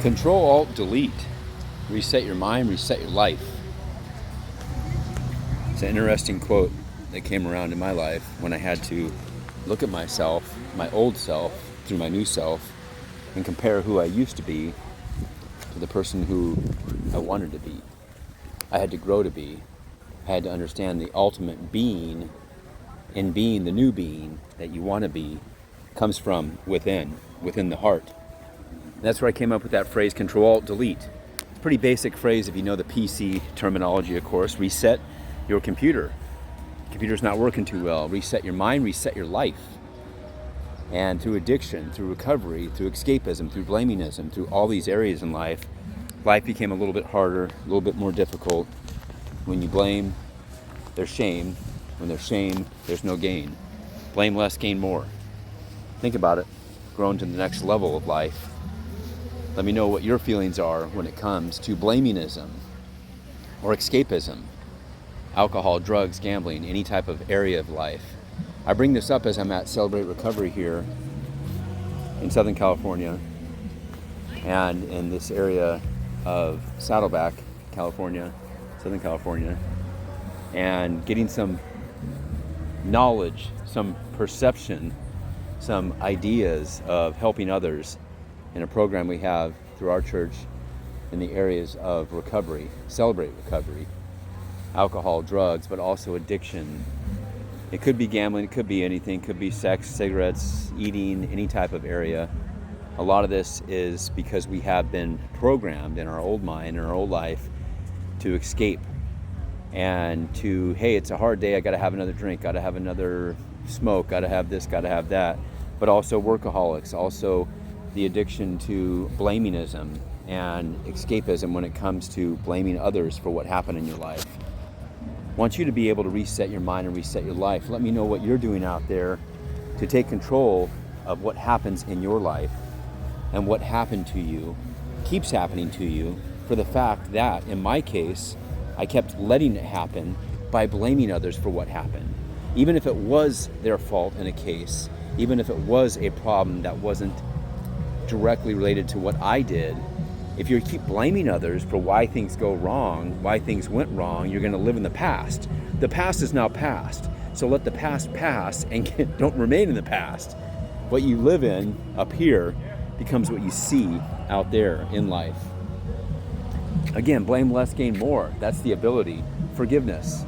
Ctrl+Alt+Delete. Reset your mind, reset your life. It's an interesting quote that came around in my life when I had to look at myself, my old self, through my new self, and compare who I used to be to the person who I wanted to be. I had to grow to be. I had to understand the ultimate being, and being the new being that you want to be comes from within the heart. And that's where I came up with that phrase, Ctrl+Alt+Delete. Pretty basic phrase if you know the PC terminology, of course. Reset your computer. Computer's not working too well. Reset your mind, reset your life. And through addiction, through recovery, through escapism, through blamingism, through all these areas in life, life became a little bit harder, a little bit more difficult. When you blame, there's shame. When there's shame, there's no gain. Blame less, gain more. Think about it. Growing to the next level of life. Let me know what your feelings are when it comes to blamingism or escapism, alcohol, drugs, gambling, any type of area of life. I bring this up as I'm at Celebrate Recovery here in Southern California and in this area of Saddleback, California, Southern California, and getting some knowledge, some perception, some ideas of helping others in a program we have through our church in the areas of recovery, Celebrate Recovery, alcohol, drugs, but also addiction. It could be gambling, it could be anything, it could be sex, cigarettes, eating, any type of area. A lot of this is because we have been programmed in our old mind, in our old life, to escape and to, hey, it's a hard day, I gotta have another drink, gotta have another smoke, gotta have this, gotta have that. But also workaholics, also the addiction to blamingism and escapism when it comes to blaming others for what happened in your life. I want you to be able to reset your mind and reset your life. Let me know what you're doing out there to take control of what happens in your life and what happened to you, keeps happening to you, for the fact that, in my case, I kept letting it happen by blaming others for what happened. Even if it was their fault in a case, even if it was a problem that wasn't directly related to what I did, if you keep blaming others for why things go wrong, why things went wrong, you're going to live in the past. The past is now past, so let the past pass and don't remain in the past. What you live in up here becomes what you see out there in life. Again, blame less, gain more. That's the ability. Forgiveness.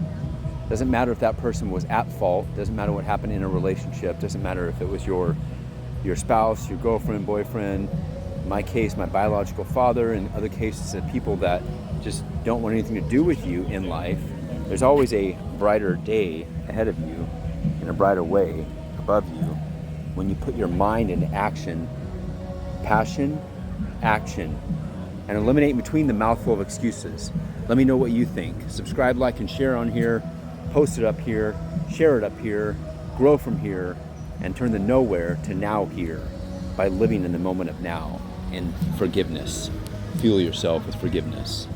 Doesn't matter if that person was at fault. Doesn't matter what happened in a relationship. Doesn't matter if it was your spouse, your girlfriend, boyfriend, in my case, my biological father, and other cases of people that just don't want anything to do with you in life. There's always a brighter day ahead of you and a brighter way above you when you put your mind into action, passion, action, and eliminate between the mouthful of excuses. Let me know what you think. Subscribe, like, and share on here. Post it up here. Share it up here. Grow from here. And turn the nowhere to now here by living in the moment of now in forgiveness. Fuel yourself with forgiveness.